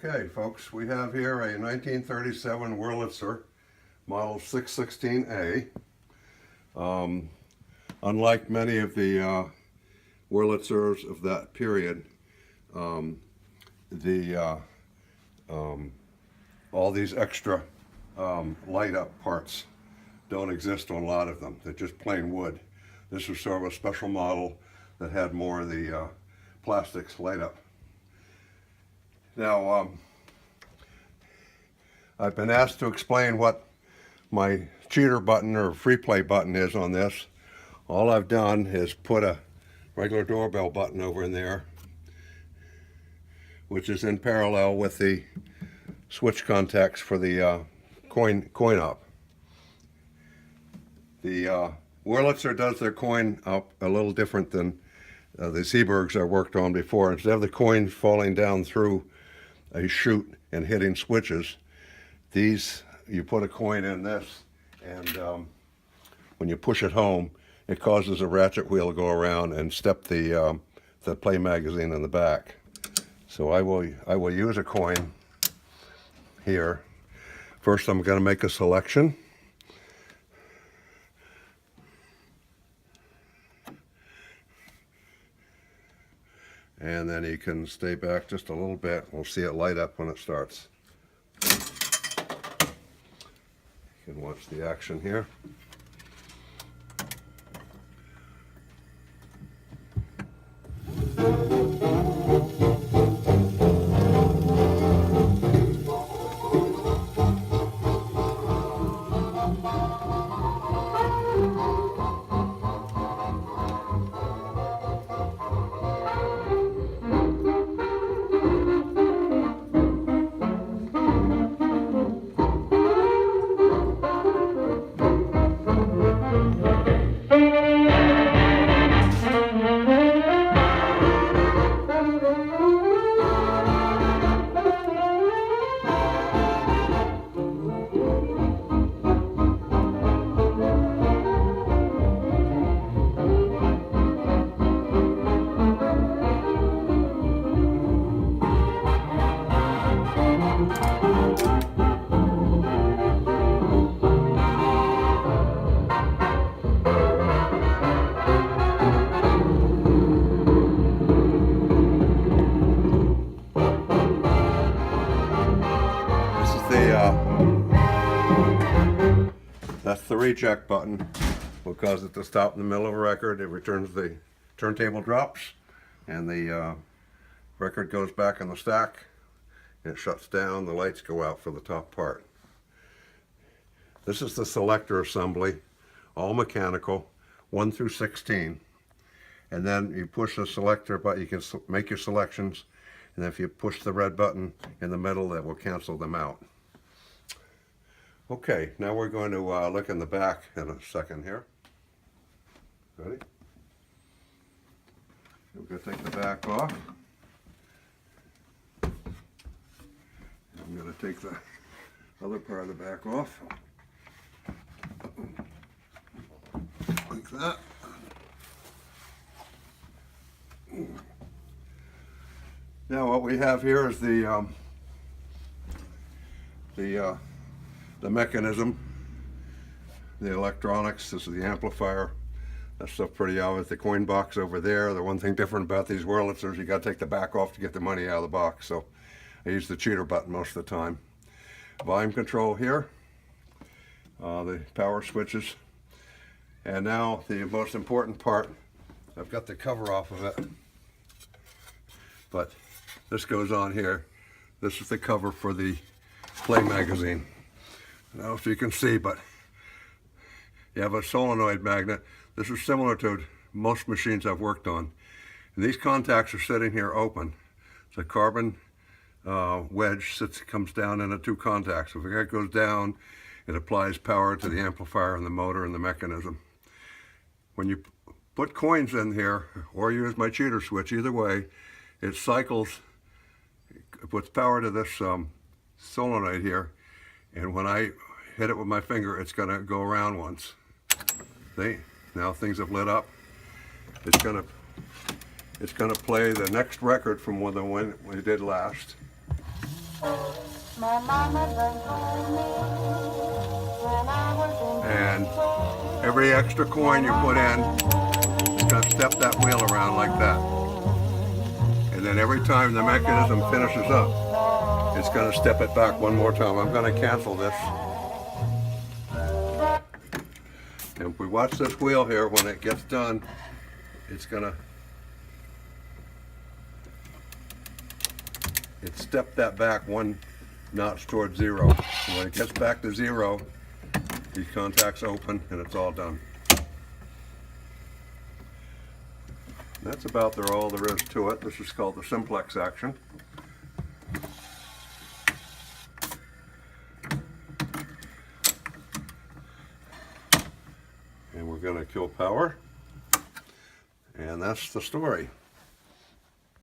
Okay, folks, we have here a 1937 Wurlitzer model 616A. Unlike many of the Wurlitzers of that period, all these extra light-up parts don't exist on a lot of them. They're just plain wood. This was sort of a special model that had more of the plastics light up. Now, I've been asked to explain what my cheater button or free play button is on this. All I've done is put a regular doorbell button over in there, which is in parallel with the switch contacts for the coin op. The Wurlitzer does their coin up a little different than the Seebergs I worked on before. Instead of the coins falling down through a chute and hitting switches, these, you put a coin in this, and when you push it home, it causes a ratchet wheel to go around and step the play magazine in the back. So I will use a coin here. First, I'm going to make a selection. And then you can stay back just a little bit. We'll see it light up when it starts. You can watch the action here. That's the reject button. We'll cause it to stop in the middle of a record. It returns the turntable drops, and the record goes back in the stack. It shuts down. The lights go out for the top part. This is the selector assembly, all mechanical, 1 through 16. And then you push the selector button. You can make your selections, and if you push the red button in the middle, that will cancel them out. Okay, now we're going to look in the back in a second here. Ready? We're going to take the back off. I'm going to take the other part of the back off. Like that. Now what we have here is the mechanism, the electronics. This is the amplifier. That stuff pretty obvious. The coin box over there. The one thing different about these Wurlitzers, you got to take the back off to get the money out of the box. So I use the cheater button most of the time. Volume control here. The power switches. And now the most important part. I've got the cover off of it, but this goes on here. This is the cover for the play magazine. I don't know if you can see, but you have a solenoid magnet. This is similar to most machines I've worked on. And these contacts are sitting here open. It's a carbon wedge comes down into 2 contacts. So if that goes down, it applies power to the amplifier and the motor and the mechanism. When you put coins in here, or use my cheater switch, either way, it cycles, it puts power to this solenoid here, and when I hit it with my finger, it's going to go around once. See? Now things have lit up. It's going to play the next record from the one we did last. And every extra coin you put in, it's going to step that wheel around like that. And then every time the mechanism finishes up, it's going to step it back one more time. I'm going to cancel this. And if we watch this wheel here, when it gets done, it's going to step that back one notch towards zero. And when it gets back to zero, these contacts open and it's all done. And that's about all there is to it. This is called the simplex action. And we're going to kill power. And that's the story.